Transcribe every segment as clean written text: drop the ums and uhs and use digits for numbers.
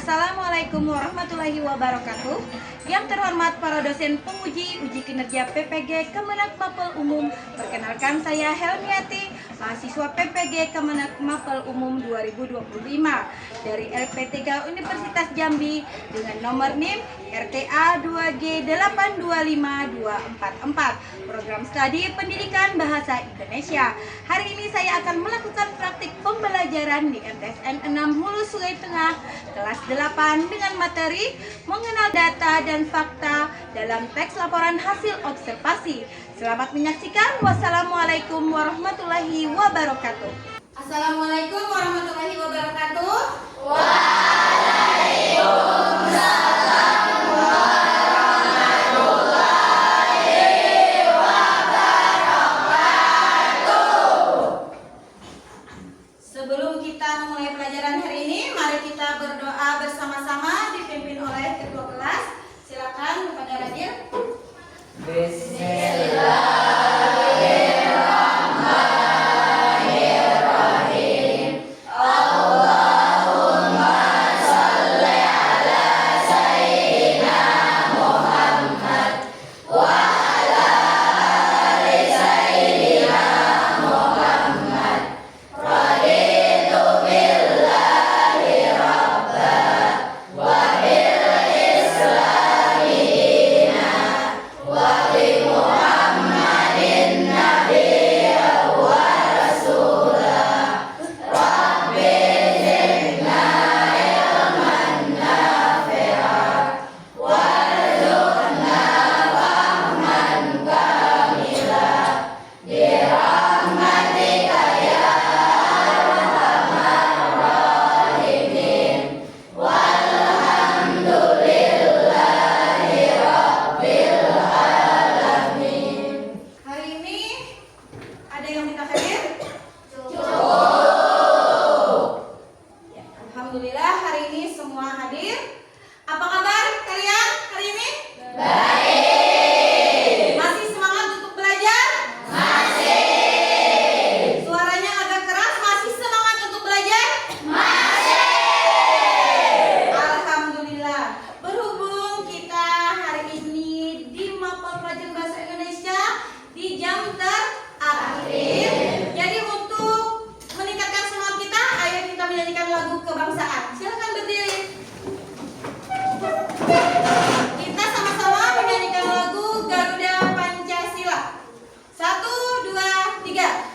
Assalamualaikum warahmatullahi wabarakatuh. Yang terhormat para dosen penguji uji kinerja PPG Kemenak Mapel Umum. Perkenalkan saya Helmiati, mahasiswa PPG Kemenak Mapel Umum 2025 dari LP3 Universitas Jambi dengan nomor NIM RTA 2G825244, program studi pendidikan bahasa Indonesia. Hari ini saya akan melakukan praktik pembelajaran di MTSN 6 Hulu Sungai Tengah kelas 8 dengan materi mengenal data dan fakta dalam teks laporan hasil observasi. Selamat menyaksikan. Wassalamualaikum warahmatullahi wabarakatuh. Assalamualaikum warahmatullahi wabarakatuh. Waalaikumsalam warahmatullahi wabarakatuh. Sebelum kita memulai pelajaran hari ini, mari kita berdoa bersama-sama dipimpin oleh ketua kelas. Silakan kepada Radir. Bismillahirrahmanirrahim. Allahumma sholli ala sayyidina Muhammad wa ala ali sayyidina Muhammad. Raditu billahi rabba wa bil islami dina wa bi Muhammadin nabiyya wa rasulah. Rabbi zidna ilman nafi'a warzuqna fahman kamila birahmatika ya arhamar rahimin. Walhamdulillahi rabbil alamin. Hari ini ada yang minta hadir? Ya, alhamdulillah hari ini semua hadir. Apa kabar kalian hari ini? Baik. Masih semangat untuk belajar? Masih. Suaranya agak keras, masih semangat untuk belajar? Masih. Alhamdulillah. Berhubung kita hari ini di Mapel Pelajaran Bahasa Indonesia di jam terakhir, jadi untuk meningkatkan semangat kita, ayo kita menyanyikan lagu kebangsaan. Silakan berdiri. Kita sama-sama menyanyikan lagu Garuda Pancasila. 1, 2, 3.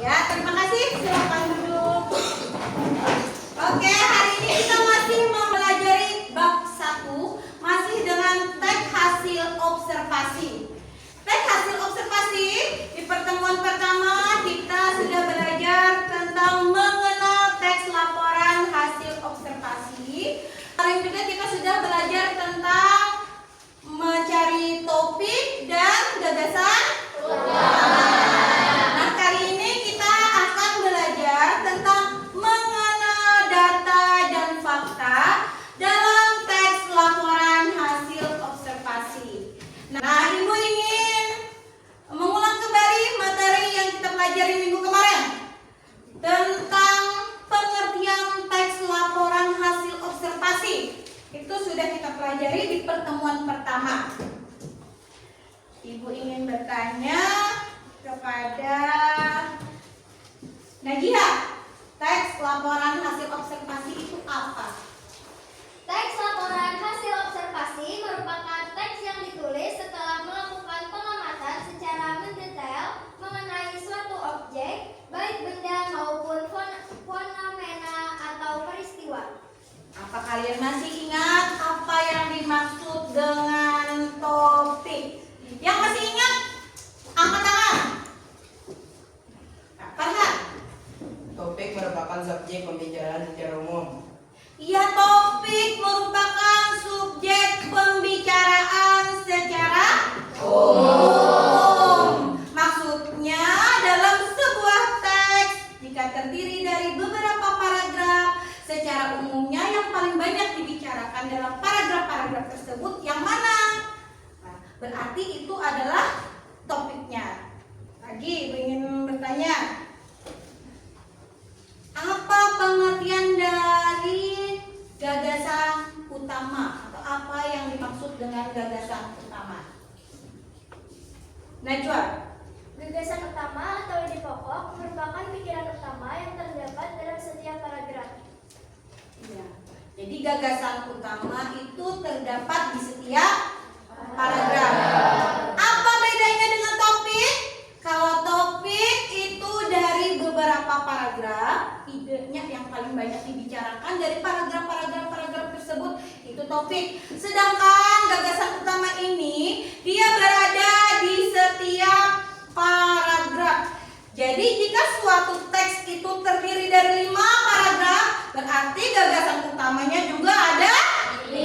Ya, terima kasih. Silakan duduk. Oke, hari ini kita masih mempelajari bab 1, masih dengan teks hasil observasi. Teks hasil observasi, di pertemuan pertama kita sudah belajar tentang mengenal teks laporan hasil observasi. Kemarin juga kita sudah belajar tentang mencari topik dan gagasan utama. Nah, kali ini kita akan belajar tentang mengenal data dan fakta dalam teks laporan hasil observasi. Nah, Ibu ingin mengulang kembali materi yang kita pelajari minggu kemarin tentang pengertian teks laporan hasil observasi. Itu sudah kita pelajari di pertemuan pertama. Ibu ingin bertanya kepada Najia, teks laporan hasil observasi itu apa? Teks laporan hasil observasi merupakan teks yang ditulis setelah melakukan pengamatan secara mendetail mengenai suatu objek, baik benda maupun fenomena atau peristiwa. Apa kalian masih ingat apa yang dimaksud dengan topik? Yang masih ingat itu adalah topiknya. Lagi ingin bertanya, apa pengertian dari gagasan utama atau apa yang dimaksud dengan gagasan utama? Najwa. Gagasan utama atau ide pokok merupakan pikiran utama yang terdapat dalam setiap paragraf. Ya. Jadi gagasan utama itu terdapat di setiap paragraf. Apa bedanya dengan topik? Kalau topik itu dari beberapa paragraf, idenya yang paling banyak dibicarakan dari paragraf tersebut itu topik. Sedangkan gagasan utama ini dia berada di setiap paragraf. Jadi jika suatu teks itu terdiri dari 5 paragraf, berarti gagasan utamanya juga ada 5.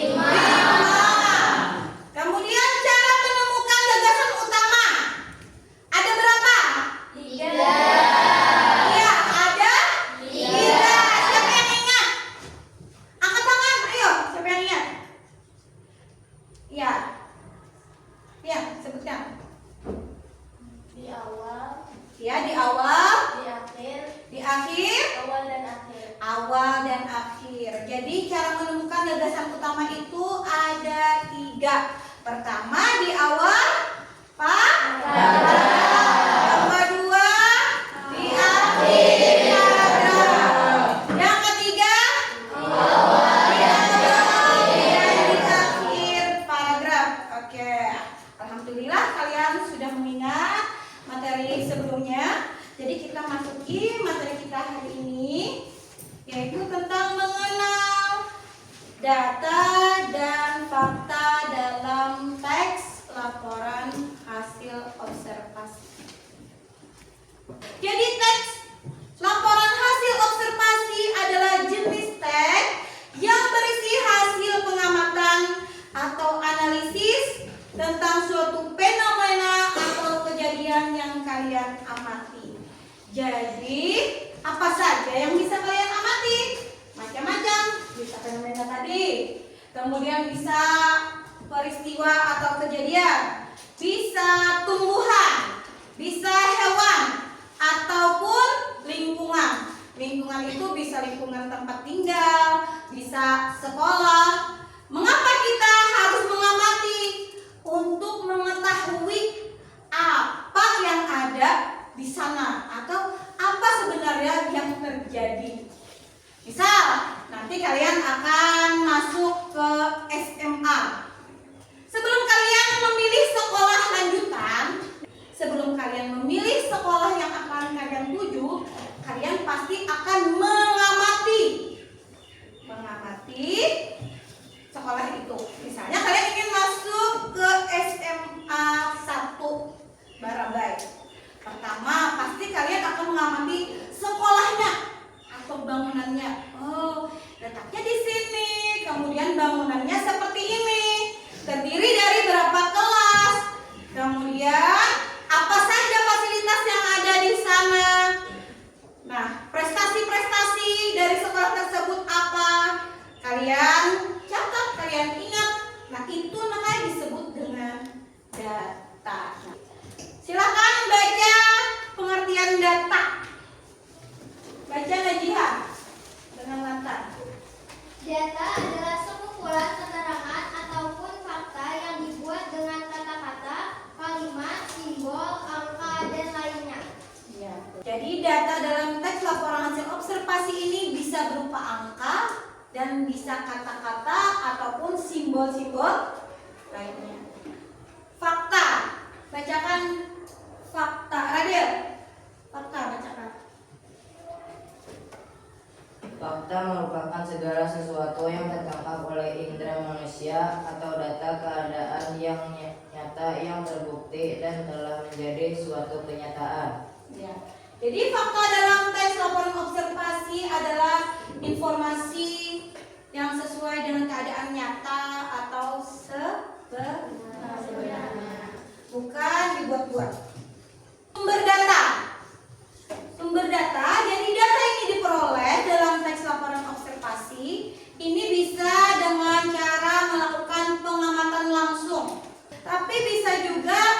Kemudian cara menemukan gagasan utama ada berapa? 3. Iya, ada 3. Siapa yang ingat? Angkat tangan, ayo. Siapa yang ingat? Iya. Iya, sebutkan. Di awal, Ya, di awal, di akhir, di akhir, awal dan akhir. awal dan akhir. Jadi cara menemukan gagasan utama itu ada 3. Pertama di awal yang kedua di akhir paragraf. Yang ketiga di awal dan di akhir paragraf. Oke, alhamdulillah kalian sudah mengingat materi sebelumnya. Jadi kita masuki materi kita hari ini, yaitu tentang mengenal data dan fakta dalam teks laporan hasil observasi. Jadi teks laporan hasil observasi adalah jenis teks yang berisi hasil pengamatan atau analisis tentang suatu fenomena atau kejadian yang kalian amati. Jadi apa saja yang bisa kalian amati? Macam-macam, bisa fenomena tadi, kemudian bisa peristiwa atau kejadian, bisa tumbuhan, bisa hewan, ataupun lingkungan. Lingkungan itu bisa lingkungan tempat tinggal, bisa sekolah. Mengapa kita harus mengamati? Untuk mengetahui apa yang ada di sana atau apa sebenarnya yang terjadi. Misal, nanti kalian akan masuk ke SMA. Sebelum kalian memilih sekolah lanjutan, sebelum kalian memilih sekolah yang akan kalian tuju, kalian pasti akan mengamati sekolah itu. Misalnya kalian ingin masuk ke SMA 1 Barabai. Pertama, pasti kalian akan mengamati sekolahnya atau bangunannya. Oh, letaknya di sini. Kemudian bangunannya seperti ini. Terdiri dari berapa kelas? Kemudian apa saja fasilitas yang ada di sana? Nah, prestasi-prestasi dari sekolah tersebut apa? Kalian catat, kalian ingat. Nah, itu namanya disebut dengan data. Silakan baca pengertian data. Baca Najihah dengan lancar. Data adalah sekumpulan keterangan ataupun fakta yang dibuat dengan kata-kata, kalimat, simbol, angka, dan lainnya. Ya. Jadi data dalam teks laporan hasil observasi ini bisa berupa angka dan bisa kata-kata ataupun simbol-simbol lainnya. Fakta. Bacakan fakta. Radil. Fakta bacakan. Fakta merupakan segala sesuatu yang tertangkap oleh indera manusia atau data keadaan yang nyata yang terbukti dan telah menjadi suatu kenyataan. Ya. Jadi fakta dalam teks laporan observasi adalah informasi yang sesuai dengan keadaan nyata atau sebenarnya, bukan dibuat-buat. Sumber data. Sumber data, jadi data ini diperoleh dalam teks laporan observasi. Ini bisa dengan cara melakukan pengamatan langsung, tapi bisa juga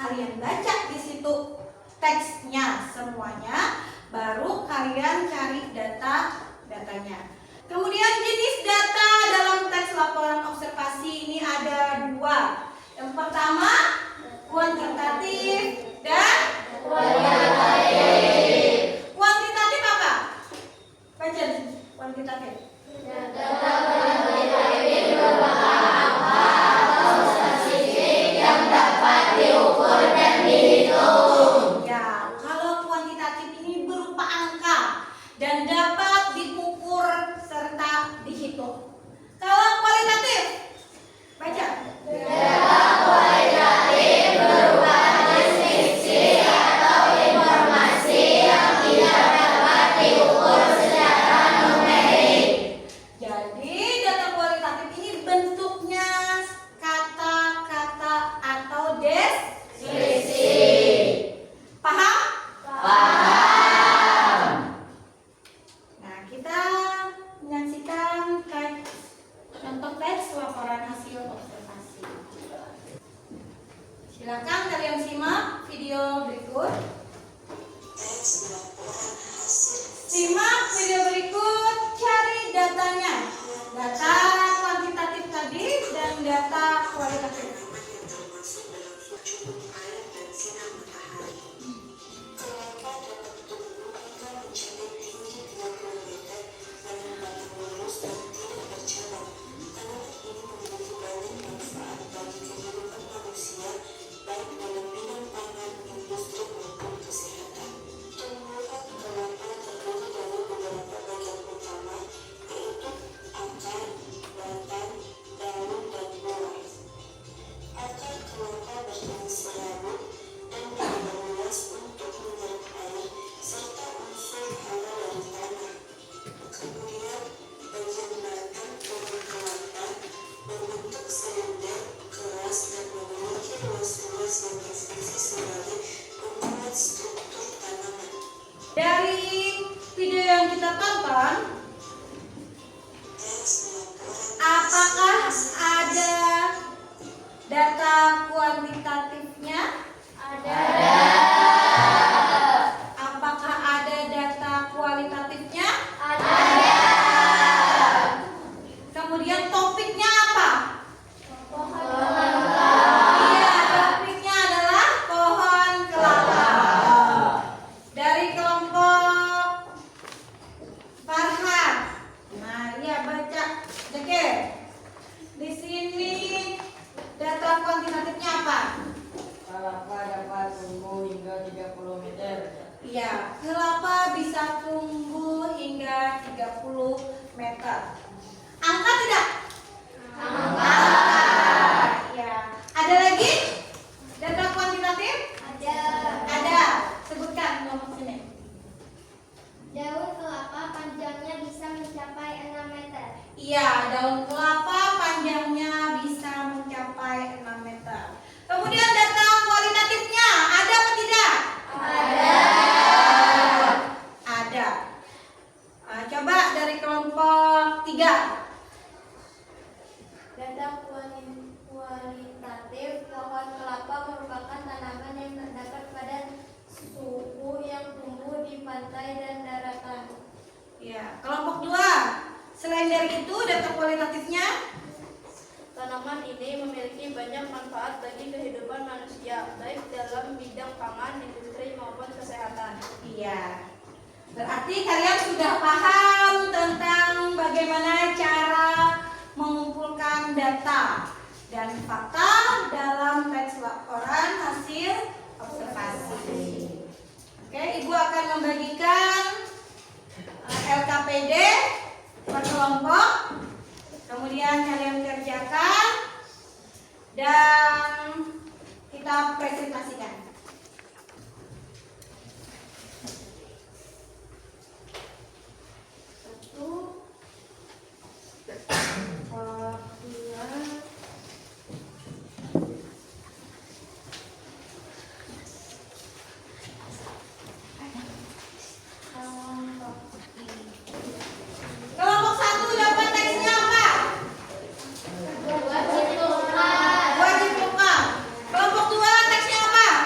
kalian baca di situ teksnya semuanya, baru kalian cari datanya. Kemudian jenis data dalam teks laporan observasi ini ada 2. Yang pertama kuantitatif dan kualitatif. Kuantitatif apa? Baca kuantitatif. Ya, kalau kuantitatif ini berupa angka dan dapat diukur serta dihitung. Kalau kualitatif, baca. Jadi data kualitatif ini bentuknya kata-kata atau deskripsi. Paham? Nah, kita menyaksikan contoh teks laporan hasil observasi. Silakan kalian simak video berikut. Simak video berikut, cari datanya. Data kuantitatif tadi dan data kualitatif. Dari video yang kita tonton, apakah ada data kuantitatifnya? Ada. Apakah ada data kualitatifnya? Ada. Kemudian topiknya apa? Iya, topiknya adalah pohon kelapa. Dari kelompok Farhan. Nah, iya baca. Oke. Di sini data kuantitatifnya apa? Kelapa dapat tumbuh hingga 30 meter. Iya, kelapa bisa tumbuh hingga 30 meter. Angka tidak? Angka. Ya. Ada lagi? Data kuantitatif? Ada. Sebutkan kelompok sini. Daun kelapa panjangnya bisa mencapai 6 meter. Iya, daun kelapa panjangnya bisa mencapai 6 meter. Kemudian data kualitatifnya ada apa tidak? Ada. Coba dari kelompok 3. Data kualitatif, pohon kelapa merupakan tanaman yang terdapat pada suhu yang tumbuh di pantai dan daratan. Ya, kelompok 2. Selain dari itu, data kualitatifnya Tanaman ini memiliki banyak manfaat bagi kehidupan manusia, baik dalam bidang pangan, industri maupun kesehatan. iya. Berarti kalian sudah paham tentang bagaimana cara mengumpulkan data dan fakta dalam teks laporan hasil observasi. Oke, Ibu akan membagikan LKPD per kelompok. Kemudian kalian kerjakan dan kita presentasikan. Kelompok 1 dapat teksnya apa? Wajib lokal. Kelompok 2 teksnya apa?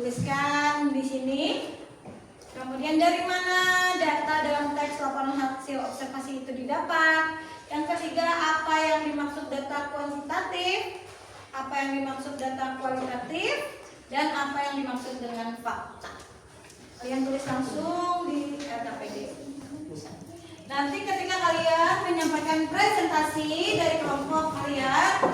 dituliskan di sini. Kemudian dari mana data dalam teks laporan hasil observasi itu didapat. Yang ketiga, apa yang dimaksud data kuantitatif, apa yang dimaksud data kualitatif, dan apa yang dimaksud dengan fakta. Kalian tulis langsung di LKPD. Nanti ketika kalian menyampaikan presentasi dari kelompok kalian,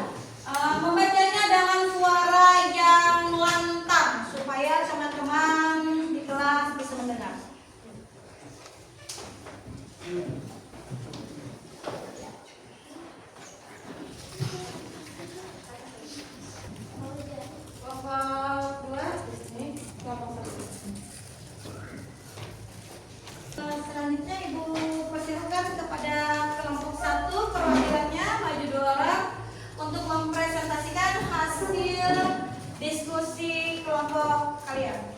membacanya dengan suara yang lantang supaya teman-teman di kelas bisa mendengar. Kelompok 2 ini kelompok 1. Selanjutnya Ibu persilakan kepada kelompok 1 perwakilannya maju 2 orang untuk mempresentasikan hasil diskusi kelompok kalian.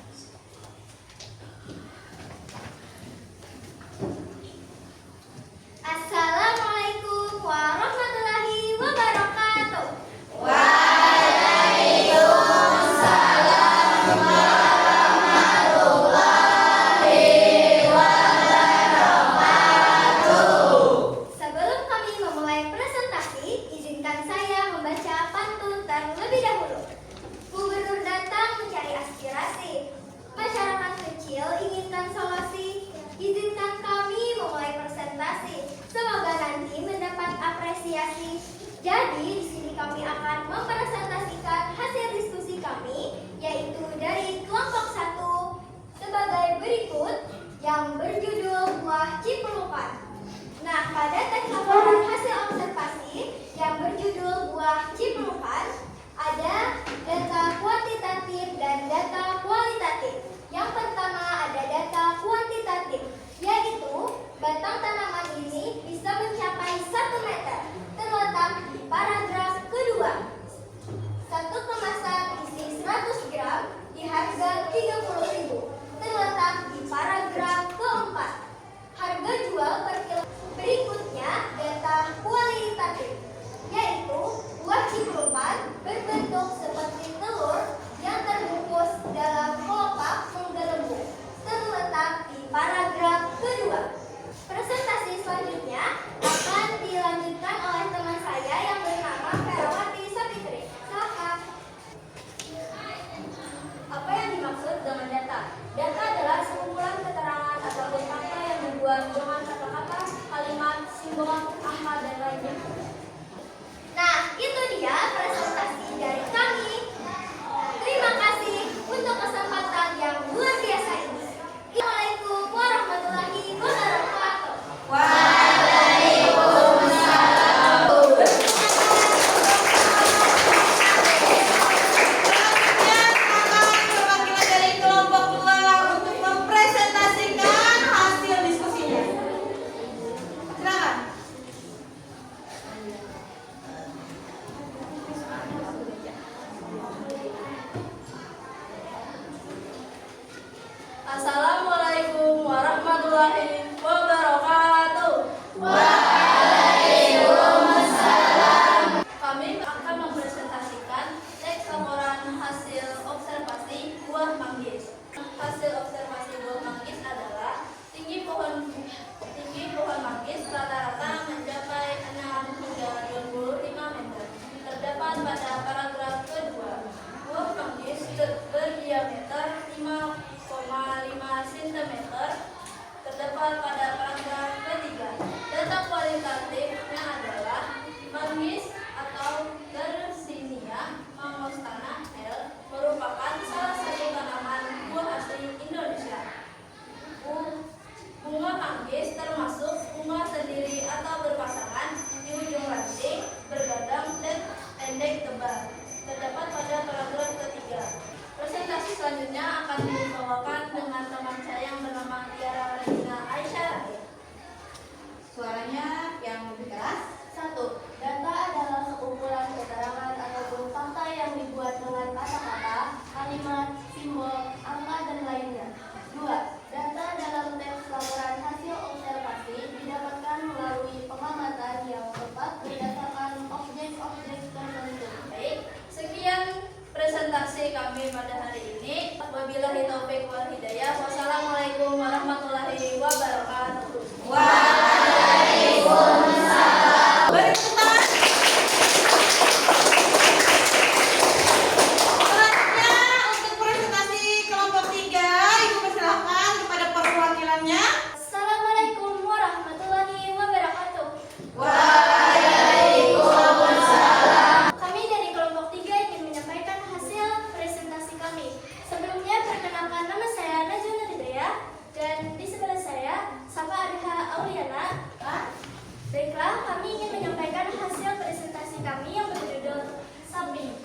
ingin menyampaikan hasil presentasi kami yang berjudul Sapi.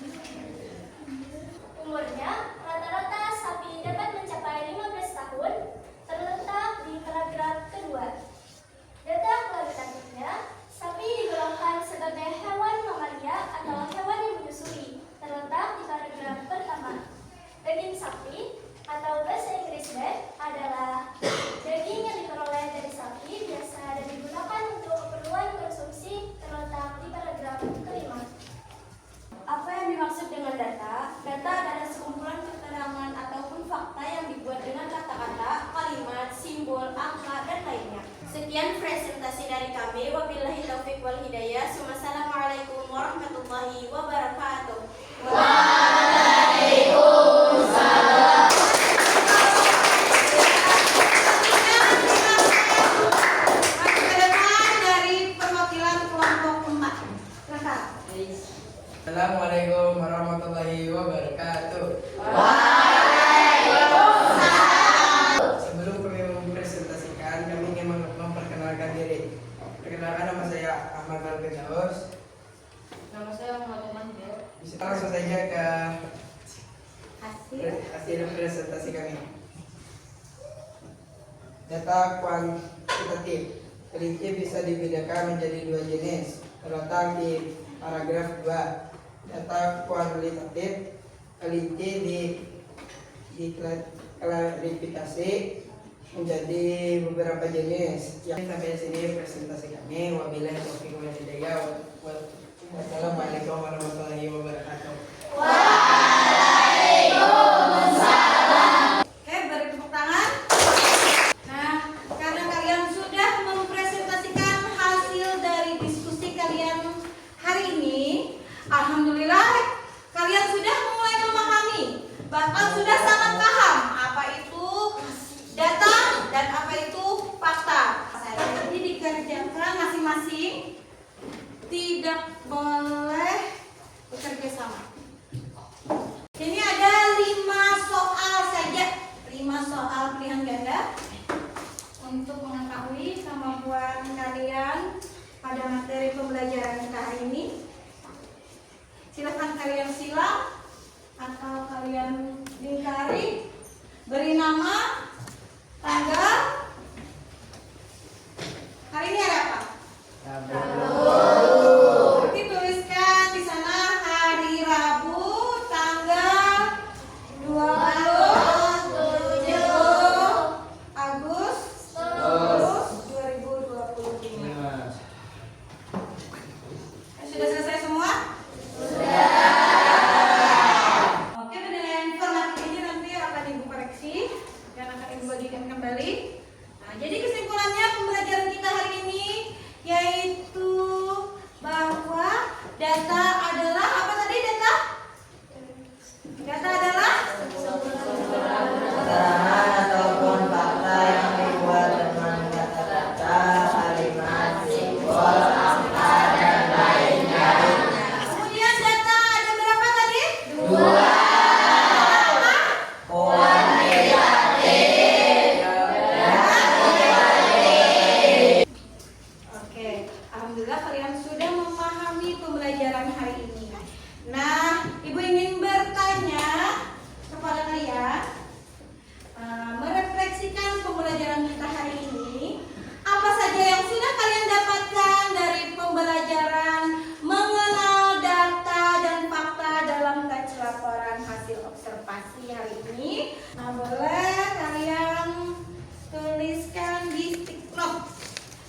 Umurnya rata-rata sapi dapat mencapai 15 tahun, terletak di paragraf kedua. Data kualitatifnya, sapi digolongkan sebagai hewan mamalia atau hewan yang menyusui, terletak di paragraf pertama. Daging sapi atau bahasa Inggrisnya adalah daging yang diperoleh dari sapi biasa dan digunakan untuk keperluan konsumsi, terletak di paragraf kelima. Apa yang dimaksud dengan data? Data adalah sekumpulan keterangan ataupun fakta yang dibuat dengan kata-kata, kalimat, simbol, angka, dan lainnya. Sekian presentasi dari kami. Wabillahi taufiq wal hidayah. Wassalamualaikum warahmatullahi wabarakatuh. Waalaikumsalam. Ke depan dari perwakilan kelompok 4. Silakan. Assalamualaikum warahmatullahi wabarakatuh. Sebelum kami mempresentasikan, kami ingin memperkenalkan diri. Perkenalkan, nama saya Ahmad Al-Firdaus. Nama saya Muhammad Hidayat. Bisa langsung saja ke Hasil. hasil presentasi kami. Data kuantitatif. Kelinci bisa dibedakan menjadi dua jenis, terletak di paragraf 2. Data kualitatif, kelinci diklarifikasi menjadi beberapa jenis. Yang sampai sini presentasi kami. Wabillahi taufiq wal hidayah. Wassalamualaikum warahmatullahi wabarakatuh. Oke, beri tepuk tangan. Nah, karena kalian sudah mempresentasikan hasil dari diskusi kalian hari ini, alhamdulillah kalian sudah mulai memahami, bahkan sudah sangat paham apa itu data dan apa itu fakta. Jadi dikerjakan masing-masing, tidak boleh bekerja sama. Ini ada 5 soal saja, 5 soal pilihan ganda untuk mengetahui kemampuan kalian pada materi pembelajaran kita hari ini. Silakan kalian silang atau kalian lingkari, beri nama, tanggal. Hari ini ada apa? Nanti tuliskan di sana hari Rabu tanggal 27 Agustus 2025. Sudah selesai semua? Oke, dengan informasi ini nanti akan Ibu koreksi dan akan Ibu bagikan kembali. Nah, jadi kesimpulannya pembelajaran kita hari ini yaitu bahwa data adalah apa tadi data? Data adalah Keterangan ataupun fakta yang dibuat dengan kata-kata, kalimat, simbol, angka, dan lainnya. kemudian data ada berapa tadi? 2. Oke, alhamdulillah kalian sudah memahami pembelajaran hari ini. Nah, Ibu ingin bertanya kepada kalian, merefleksikan pembelajaran kita hari ini. Apa saja yang sudah kalian dapatkan dari pembelajaran mengenal data dan fakta dalam teks laporan hasil observasi hari ini? Nah, boleh kalian tuliskan di stick note.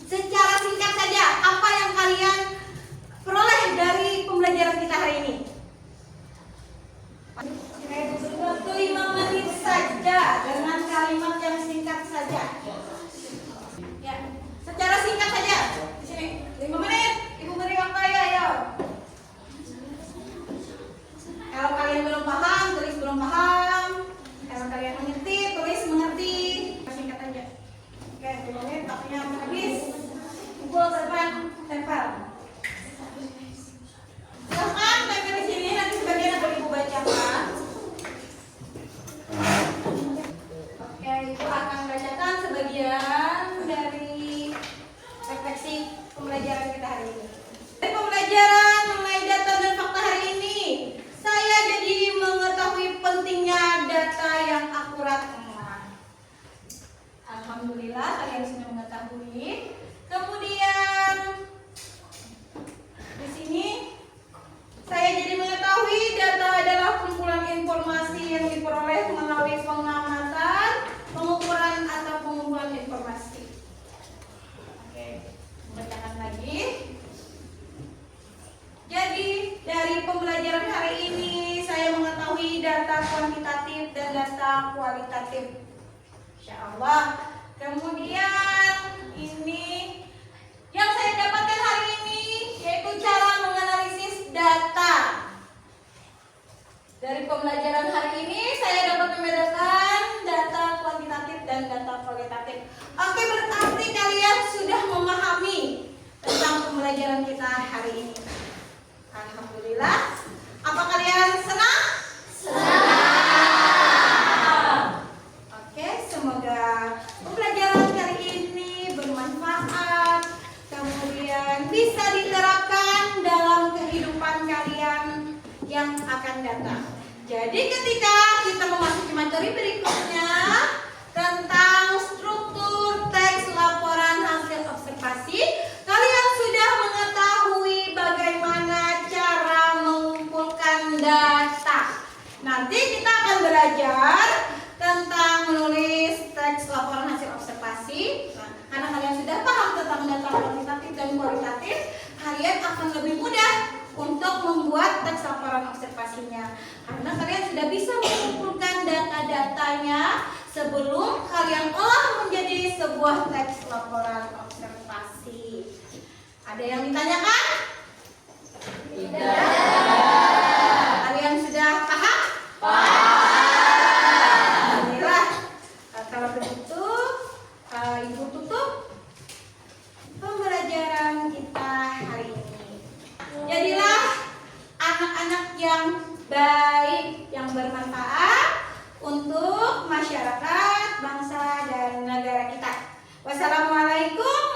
Secara singkat saja, apa yang kalian peroleh dari pembelajaran kita hari ini? Waktu 5 menit saja dengan kalimat yang singkat saja. dan data kualitatif. Insya Allah. Kemudian ini yang saya dapatkan hari ini yaitu cara menganalisis data. Dari pembelajaran hari ini saya dapat membedakan data kuantitatif dan data kualitatif. Oke, berarti kalian sudah memahami tentang pembelajaran kita hari ini. Alhamdulillah. Apa kalian senang? Oke, semoga pembelajaran kali ini bermanfaat, kemudian bisa diterapkan dalam kehidupan kalian yang akan datang. Jadi ketika kita memasuki materi berikutnya tentang struktur teks laporan hasil observasi, kalian sudah mengetahui bagaimana cara mengumpulkan data. Nanti kita akan belajar tentang menulis teks laporan hasil observasi. Nah, karena kalian sudah paham tentang data kuantitatif dan kualitatif, kalian akan lebih mudah untuk membuat teks laporan observasinya. Karena kalian sudah bisa mengumpulkan data-datanya sebelum kalian olah menjadi sebuah teks laporan observasi. Ada yang ditanyakan? Tidak. Kalian sudah paham? Alhamdulillah. Kalau begitu, Ibu tutup pembelajaran kita hari ini. Jadilah anak-anak yang baik, yang bermanfaat untuk masyarakat, bangsa, dan negara kita. Wassalamualaikum